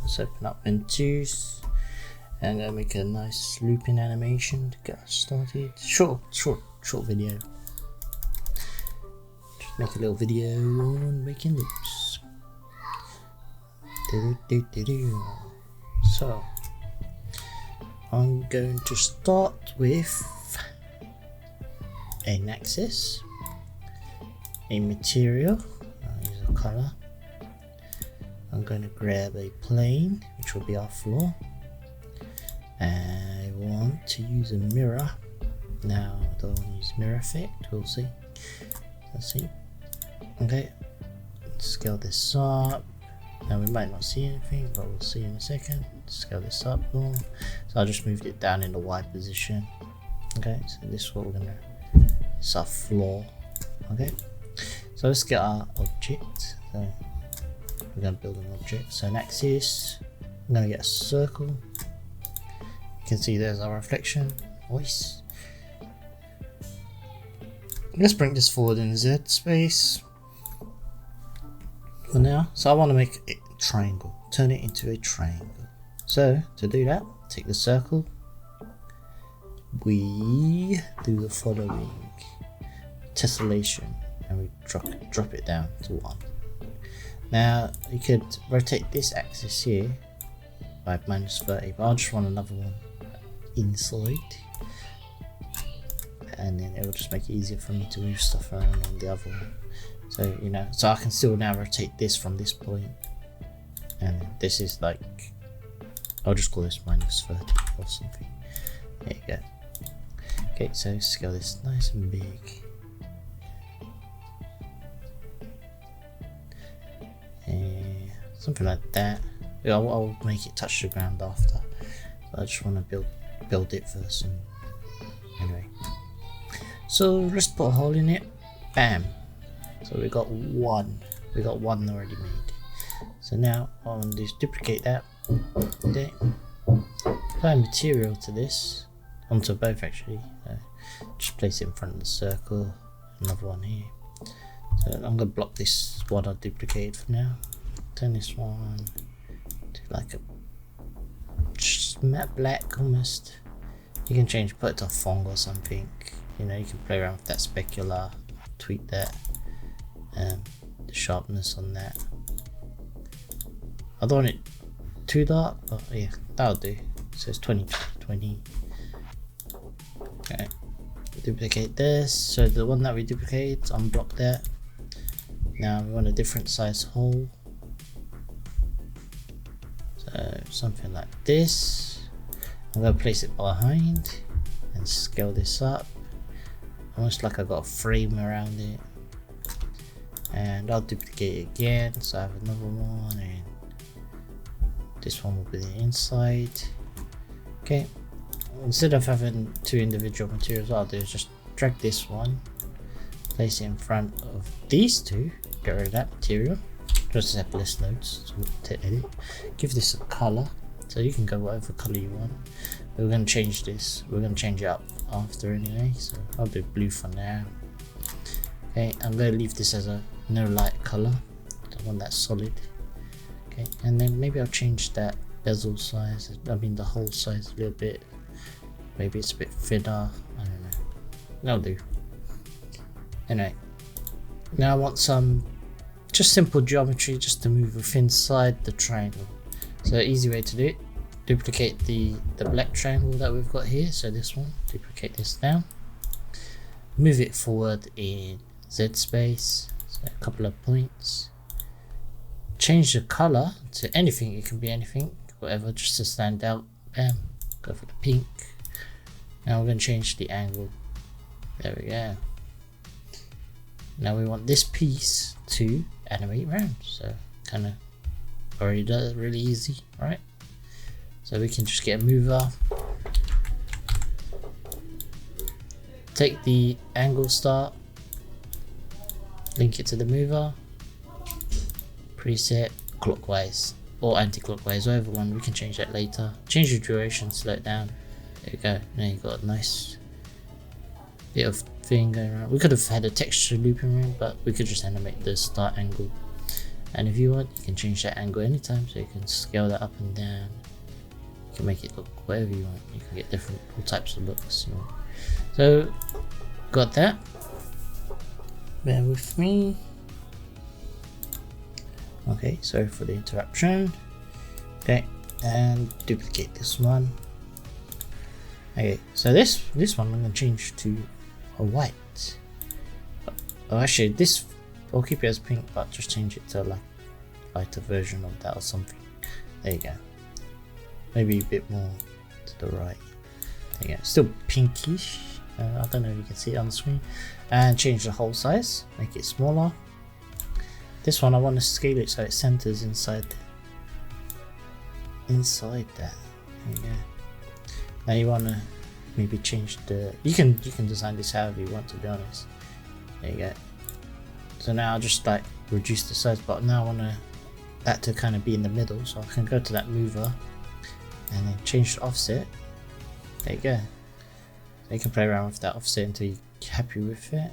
Let's open up Ventuz and make a nice looping animation to get us started. Short video. Just make a little video on making loops. So I'm going to start with an axis, a material, I'll use a color. I'm going to grab a plane, which will be our floor. I want to use a mirror. Now I don't want to use mirror effect, we'll see. Let's see. Okay, scale this up. Now we might not see anything, but we'll see in a second. Scale this up more. So I just moved it down in the Y position. Okay, so this is what we're gonna, it's our floor. Okay, so let's get our object. So we're gonna build an object. So an axis, I'm gonna get a circle. You can see there's our reflection, voice. Let's bring this forward in Z space for now. So I want to make it a triangle, turn it into a triangle. So to do that, take the circle, we do the following: tessellation, and we drop it down to 1. Now you could rotate this axis here by -30, but I just want another one inside, and then it will just make it easier for me to move stuff around on the other one. So you know, so I can still now rotate this from this point, and this is like, I'll just call this -30 or something. There you go. Okay, so scale this nice and big. Something like that. I'll make it touch the ground after. But I just want to build it first. And anyway, so let's put a hole in it. Bam. So we got one. We got one already made. So now what I want to do is duplicate that. Okay. Apply material to this, onto both actually. Just place it in front of the circle. Another one here. So I'm gonna block this one I duplicated for now. Turn this one to like a just matte black almost. You can change, put it to fong or something. You know, you can play around with that specular, tweak that, the sharpness on that. I don't want it too dark, but yeah, that'll do. So it's 20. Okay, duplicate this. So the one that we duplicated, unblock that. Now we want a different size hole. So something like this. I'm going to place it behind and scale this up, almost like I got a frame around it. And I'll duplicate it again, so I have another one, and this one will be the inside. Okay, instead of having 2 individual materials, what I'll do is just drag this one, place it in front of these 2, get rid of that material, just have less nodes to edit. Give this a color, so you can go whatever color you want. We're going to change this, we're going to change it up after anyway, so I'll do blue for now. Okay, I'm going to leave this as a no light color, the one that's solid. Okay, and then maybe I'll change that bezel size, I mean the hole size a little bit. Maybe it's a bit thinner, I don't know. That'll do. Anyway, now I want some just simple geometry just to move inside the triangle. So easy way to do it, duplicate the black triangle that we've got here, so this one, duplicate this down, move it forward in Z space, so a couple of points, change the color to anything, it can be anything, whatever, just to stand out. Bam, go for the pink. Now we're going to change the angle. There we go. Now we want this piece to animate round, so kind of already does it really easy, right? So we can just get a mover, take the angle start, link it to the mover, preset clockwise or anti-clockwise, whatever one, we can change that later. Change the duration, slow it down. There you go. Now you've got a nice bit of thing going around. We could have had a texture looping around, but we could just animate the start angle And if you want, you can change that angle anytime, so you can scale that up and down. You can make it look whatever you want. You can get different all types of looks. You know. So got that. Bear with me. Okay, sorry for the interruption. Okay, and duplicate this one. Okay, so this one I'm gonna change to a white. Oh, actually, this I'll keep it as pink, but just change it to like lighter version of that or something. There you go. Maybe a bit more to the right. There you go. Still pinkish. I don't know if you can see it on the screen. And change the hole size. Make it smaller. This one I want to scale it so it centers inside that. There you go. Now you want to maybe change the. You can design this however you want, to be honest. There you go. So now I'll just like reduce the size, but now I want that to kind of be in the middle, so I can go to that mover and then change the offset. There you go. So you can play around with that offset until you're happy with it.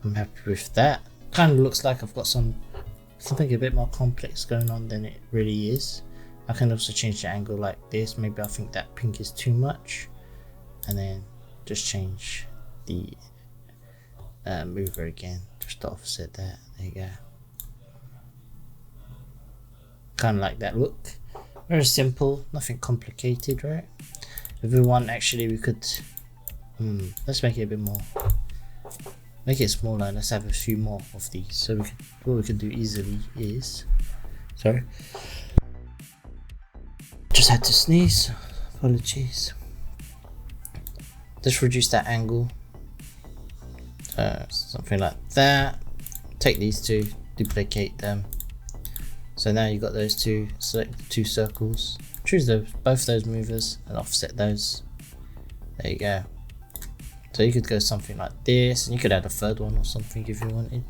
I'm happy with that. Kind of looks like I've got something a bit more complex going on than it really is. I can also change the angle like this. Maybe I think that pink is too much, and then just change the mover again, just to offset that. There you go. Kind of like that look. Very simple, nothing complicated, right? If we want, actually, we could. Let's make it a bit more. Make it smaller, and let's have a few more of these. So what we can do easily is. Sorry. Just had to sneeze. Apologies. Just reduce that angle. Something like that. Take these two, duplicate them. So now you've got those two. Select the two circles. Choose both those movers and offset those. There you go. So you could go something like this, and you could add a third one or something if you wanted.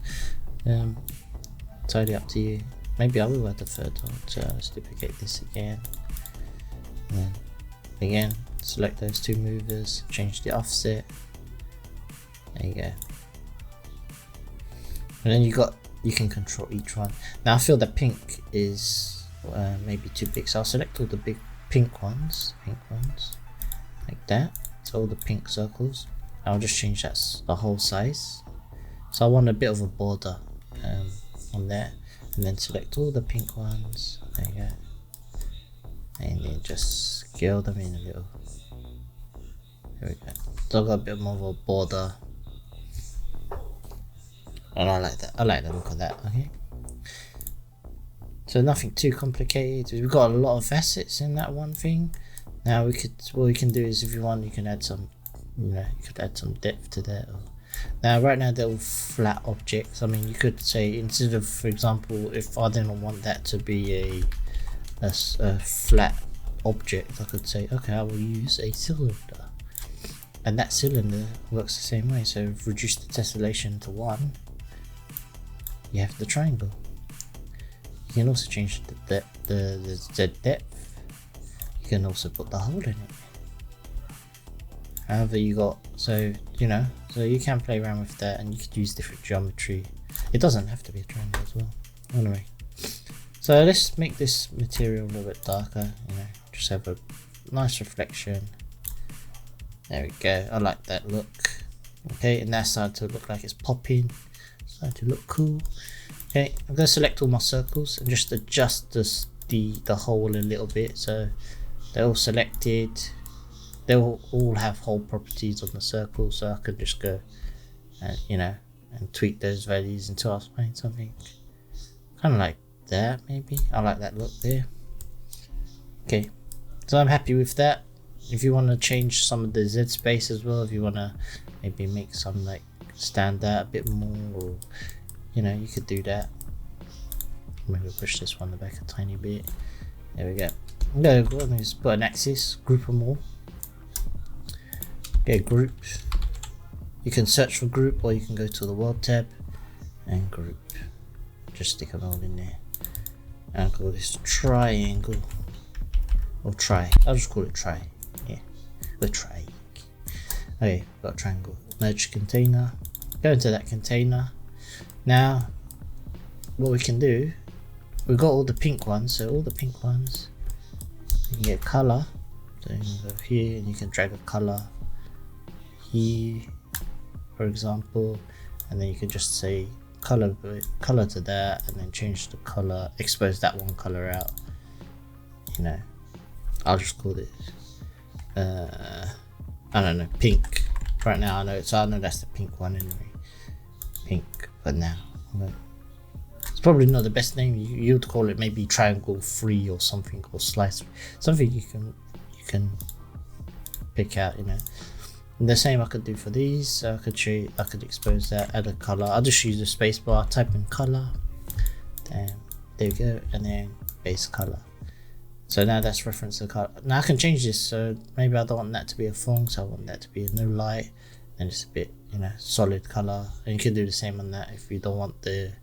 Totally up to you. Maybe I will add the third one. So let's duplicate this again. And then again, select those two movers, change the offset. There you go. And then you can control each one. Now I feel that pink is maybe too big, so I'll select all the big pink ones, like that. So all the pink circles. I'll just change the whole size. So I want a bit of a border on there, and then select all the pink ones. There you go. And then just scale them in a little. There we go. So I've got a bit more of a border. And I like that. I like the look of that. Okay. So nothing too complicated. We've got a lot of facets in that one thing. Now what we can do is, if you want, you can add some. You could add some depth to that. Now, right now they're all flat objects. I mean, you could say, instead of, for example, if I didn't want that to be a flat object, I could say, okay, I will use a cylinder, and that cylinder works the same way. So reduce the tessellation to 1. You have the triangle. You can also change the depth. You can also put the hole in it. However you got, so you can play around with that, and you could use different geometry. It doesn't have to be a triangle as well. Anyway, so let's make this material a little bit darker. Just have a nice reflection. There we go. I like that look. Okay, and that's starting to look like it's popping. Starting to look cool. Okay, I'm going to select all my circles and just adjust the hole a little bit, so they're all selected. They'll all have hole properties on the circle, so I could just go and and tweak those values until I find something kind of like that. Maybe I like that look there. Okay, so I'm happy with that. If you want to change some of the Z space as well, if you want to maybe make some like stand out a bit more, or you could do that. Maybe push this one back a tiny bit. There we go. Go on, just put an axis, group them all. Okay, group. You can search for group, or you can go to the world tab and group. Just stick them all in there. And I'll call this triangle, or try. I'll just call it try. Yeah, the try. Okay, got a triangle. Merge container. Go into that container. Now what we can do, we've got all the pink ones, so all the pink ones, you can get color. So you can go here and you can drag a color here, for example, and then you can just say color to that, and then change the color, expose that one color out. You know, I'll just call it I don't know, pink. Right now I know, so I know that's the pink one anyway. Pink for now. It's probably not the best name. You'd call it maybe triangle 3 or something, or slice, something you can pick out, you know. And the same I could do for these. So I could expose that, add a color. I'll just use the spacebar, type in color, then there you go, and then base color. So now that's reference to color. Now I can change this, so maybe I don't want that to be a phone, so I want that to be a no light, and just a bit, you know, solid color. And you can do the same on that. If you don't want the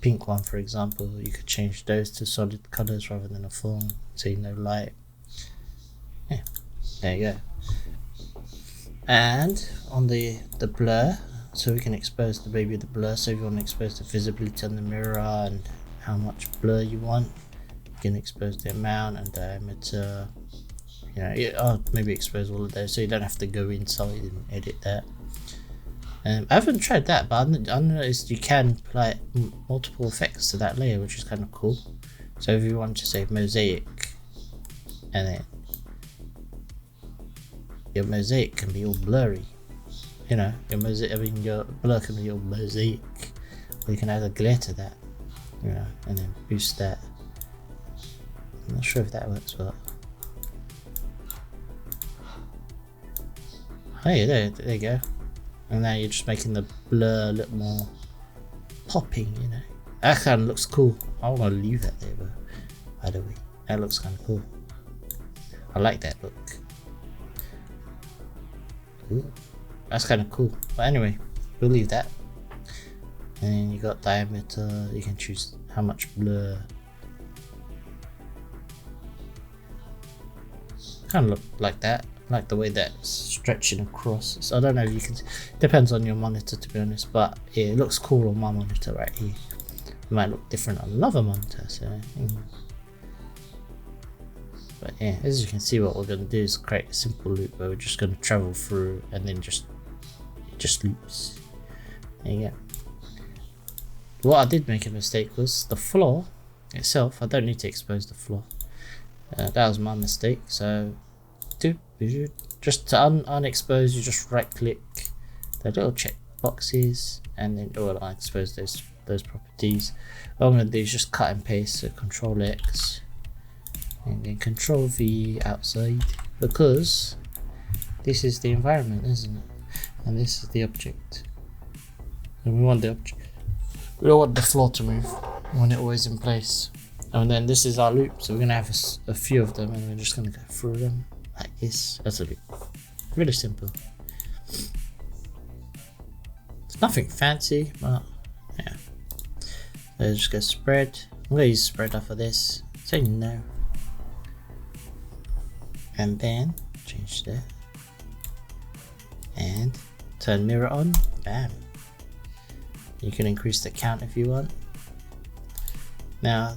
pink one, for example, you could change those to solid colors rather than a phone, say no light. Yeah, there you go. And on the blur, so we can expose the blur. So if you want to expose the visibility on the mirror and how much blur you want, you can expose the amount and diameter. You know, I'll maybe expose all of those, so you don't have to go inside and edit that. I haven't tried that, but I noticed you can apply multiple effects to that layer, which is kind of cool. So if you want to say mosaic, and then your mosaic can be all blurry, you know, your blur can be all mosaic, or you can add a glare to that, you know, and then boost that. I'm not sure if that works, but hey, there you go. And now you're just making the blur a little more popping, you know. That kind of looks cool. I want to leave that there, but by the way, that looks kind of cool. I like that look. Ooh, that's kind of cool. But anyway, we'll leave that. And then you got diameter. You can choose how much blur. Kind of look like that. Like the way that's stretching across. So I don't know if you can, depends on your monitor, to be honest, but yeah, it looks cool on my monitor right here. It might look different on another monitor, so but yeah, as you can see, what we're going to do is create a simple loop where we're just going to travel through, and then it just loops. There you go. What I did make a mistake was the floor itself. I don't need to expose the floor. That was my mistake. So just to unexpose, you just right click the little check boxes, and then unexpose those properties. What I'm going to do is just cut and paste, so Control X and then Control V outside, because this is the environment, isn't it? And this is the object, and we want the object, we don't want the floor to move. We want it always in place. And then this is our loop, so we're going to have a few of them, and we're just going to go through them like this. That's a loop. Really simple. It's nothing fancy, but yeah. Let's just go spread. I'm going to use spread off of this. Say no. And then change that. And turn mirror on. Bam. You can increase the count if you want. Now,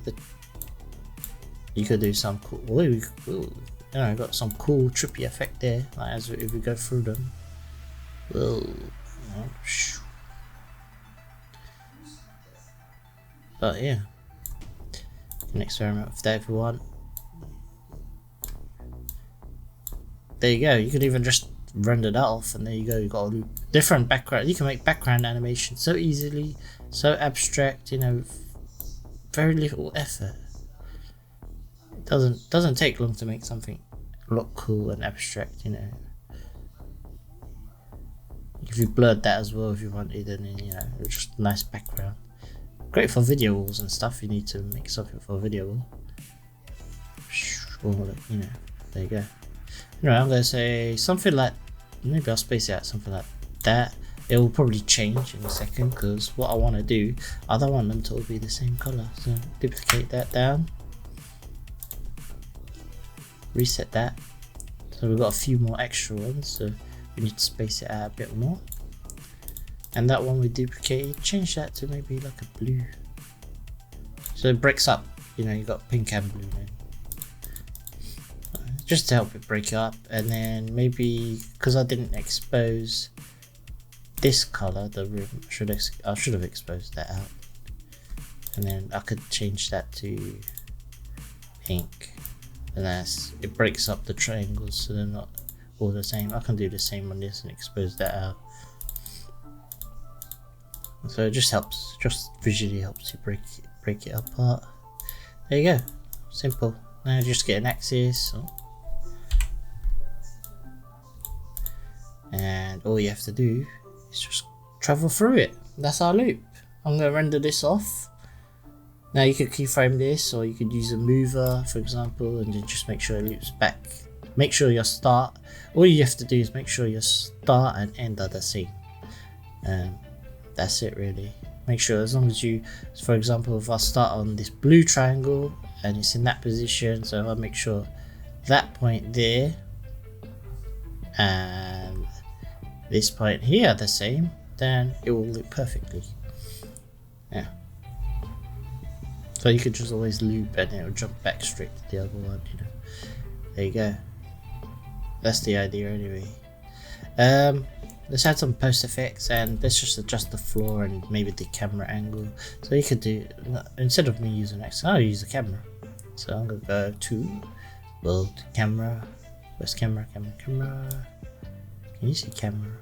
you could do some cool. You know, got some cool trippy effect there, like if we go through them. Whoa. But yeah, you can experiment with that if you want. There you go. You could even just render that off, and there you go. You got a loop. Different background. You can make background animation so easily, so abstract. You know, very little effort. Doesn't take long to make something look cool and abstract, you know. If you blurred that as well if you wanted, and then, you know, it's just a nice background. Great for video walls and stuff. You need to make something for a video wall. Or, you know, there you go. Anyway, I'm gonna say something like, maybe I'll space it out something like that. It will probably change in a second, because what I want to do, I don't want them to all be the same color. So duplicate that down. Reset that. So we've got a few more extra ones, so we need to space it out a bit more. And that one we duplicated, change that to maybe like a blue. So it breaks up, you know, you got pink and blue then. Just to help it break up, and then maybe because I didn't expose this color, the rim, I should have exposed that out, and then I could change that to pink, and it breaks up the triangles so they're not all the same. I can do the same on this and expose that out. So it just helps, just visually helps you break it apart. There you go, simple. Now just get an axis, and all you have to do is just travel through it. That's our loop. I'm going to render this off. Now you could keyframe this, or you could use a mover for example, and then just make sure it loops back. Make sure your start, all you have to do is make sure your start and end are the same. That's it really. Make sure as long as you, for example, if I start on this blue triangle and it's in that position, so if I make sure that point there and this point here are the same, then it will loop perfectly. Yeah. So you could just always loop and it will jump back straight to the other one, you know. There you go. That's the idea anyway. Let's add some post effects, and let's just adjust the floor and maybe the camera angle. So you could do, instead of me using X, I'll use the camera. So I'm gonna go to build camera. Where's camera? Can you see camera?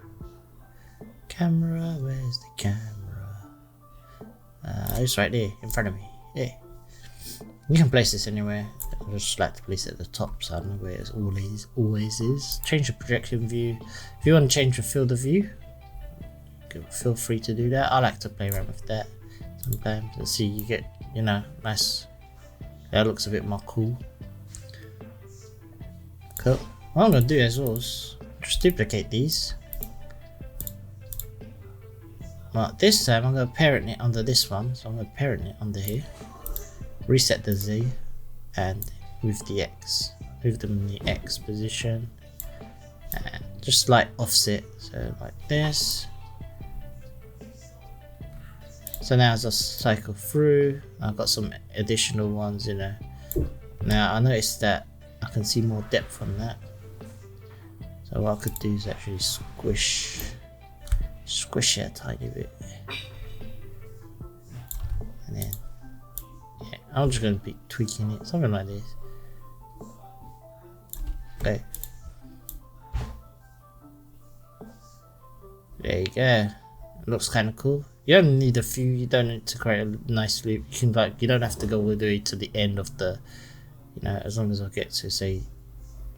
Camera, where's the camera? It's right there in front of me. Yeah. You can place this anywhere. I just like to place it at the top, so I don't know where it always is. Change the projection view. If you want to change the field of view, feel free to do that. I like to play around with that sometimes and see, you get, you know, nice. That looks a bit more cool. Cool. What I'm gonna do as well is just duplicate these. But this time I'm gonna parent it under this one, so I'm gonna parent it under here. Reset the Z and move the X. Move them in the X position and just like offset, so like this. So now as I cycle through, I've got some additional ones, you know. Now I noticed that I can see more depth on that. So what I could do is actually squish it a tiny bit. And then, yeah, I'm just going to be tweaking it, something like this. Okay. There you go. It looks kind of cool. You don't need a few, you don't need to create a nice loop. You can, like, you don't have to go all the way to the end of the, you know, as long as I get to, say,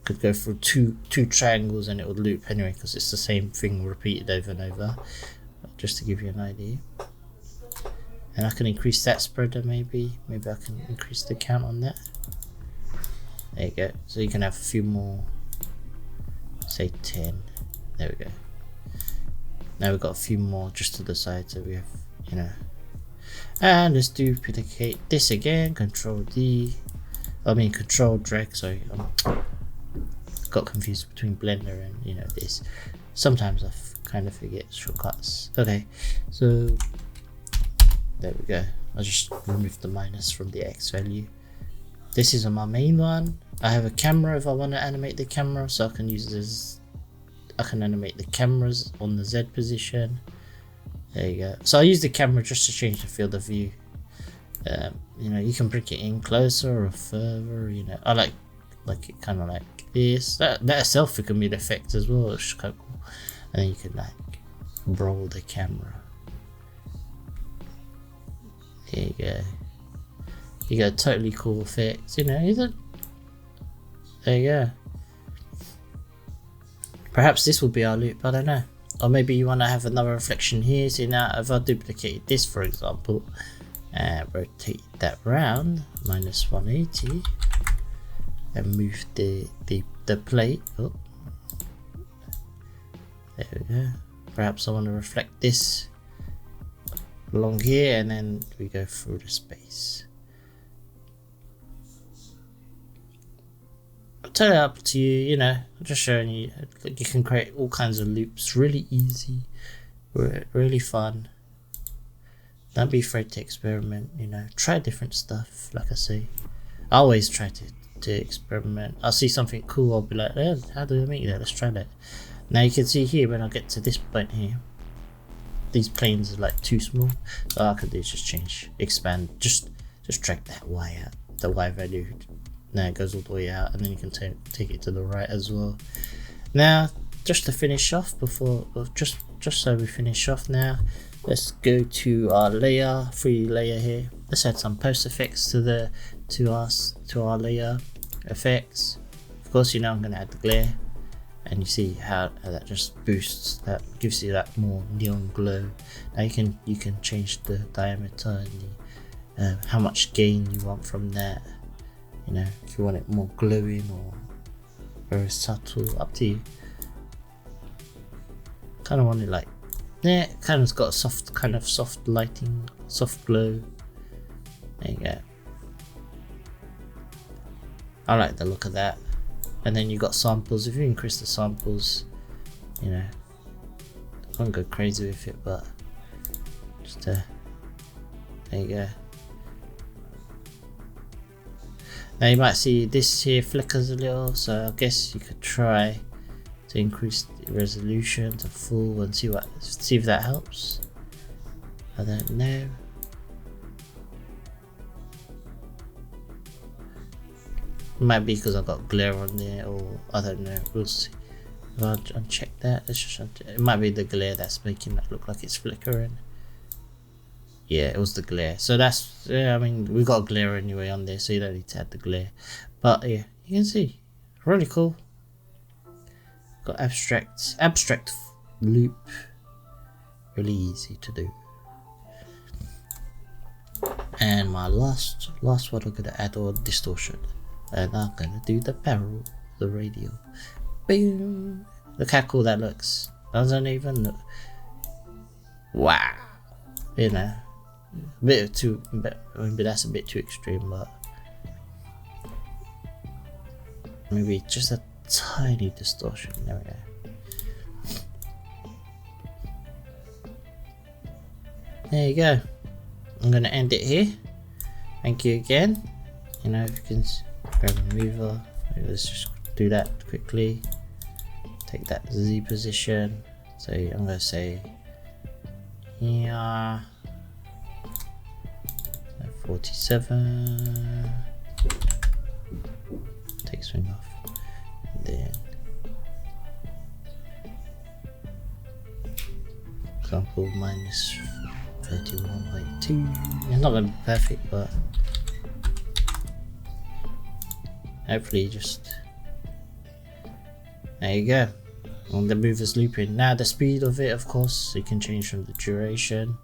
could go through two triangles and it would loop anyway, because it's the same thing repeated over and over, just to give you an idea. And I can increase that spreader, maybe I can increase the count on that. There you go, so you can have a few more, say 10. There we go. Now we've got a few more just to the side, so we have, you know. And let's duplicate this again, Control drag, sorry. Got confused between Blender and, you know, this. Sometimes I kind of forget shortcuts. Okay, so there we go. I just removed the minus from the X value. This is on my main one. I have a camera if I want to animate the camera, so I can use this. I can animate the cameras on the Z position. There you go. So I use the camera just to change the field of view. You know, you can bring it in closer or further. You know, I like it kind of like this. That itself can be an effect as well. It's quite cool. And then you can like roll the camera. There you go. You got totally cool effects. You know, there you go. Perhaps this will be our loop, I don't know. Or maybe you want to have another reflection here. See, now if I duplicate this, for example, and rotate that round, minus 180, and move the plate. Oh, there we go. Perhaps I want to reflect this along here, and then we go through the space. Totally up to you, you know. I'm just showing you, like, you can create all kinds of loops really easy, really fun. Don't be afraid to experiment, try different stuff. Like I say, I always try to experiment. I'll see something cool, I'll be like, how do I make that? Let's try that. Now you can see here, when I get to this point here, these planes are like too small, so all I can do is just expand, just drag that Y out, the Y value. Now it goes all the way out, and then you can take it to the right as well. Now, just to finish off, just so we finish off now, let's go to our layer, 3D layer here. Let's add some post effects to our layer effects. Of course, I'm going to add the glare, and you see how that just boosts, that gives you that more neon glow. Now you can change the diameter and how much gain you want from that. If you want it more glowing or very subtle, up to you. Kind of want it like, kind of got a soft lighting, soft glow. There you go. I like the look of that. And then you got samples. If you increase the samples, I won't go crazy with it, but just there you go. Now you might see this here flickers a little, so I guess you could try to increase the resolution to full and see if that helps. I don't know. It might be because I've got glare on there, or I don't know. We'll see. If I uncheck that, it might be the glare that's making that look like it's flickering. Yeah, it was the glare. So that's, I mean, we got glare anyway on there, so you don't need to add the glare. But yeah, you can see, really cool. Got abstract loop, really easy to do. And my last one, I'm gonna add on distortion, and I'm gonna do the barrel, the radial. Boom! Look how cool that looks. Doesn't even look. Wow! Maybe that's a bit too extreme, but maybe just a tiny distortion. There we go. There you go. I'm gonna end it here. Thank you again. If you can grab a mover, let's just do that quickly. Take that Z position. So I'm gonna say, yeah. 47. Take swing off, and then example minus 31.2. It's not gonna be perfect, but hopefully just there you go. And the mover's looping. Now the speed of it, of course, you can change from the duration.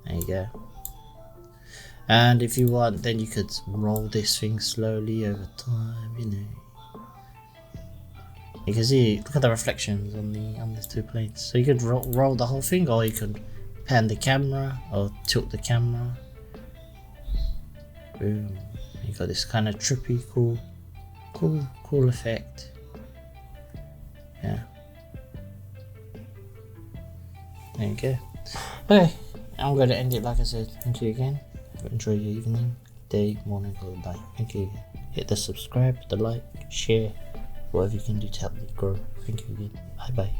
There you go. And if you want, then you could roll this thing slowly over time, You can see, look at the reflections on these two planes. So you could roll the whole thing, or you could pan the camera or tilt the camera. Boom. You got this kind of trippy, cool effect. Yeah. There you go. Okay, I'm going to end it like I said. Thank you again. Enjoy your evening, day, morning, or night. Thank you again. Hit the subscribe, the like, share, whatever you can do to help me grow. Thank you again. Bye bye.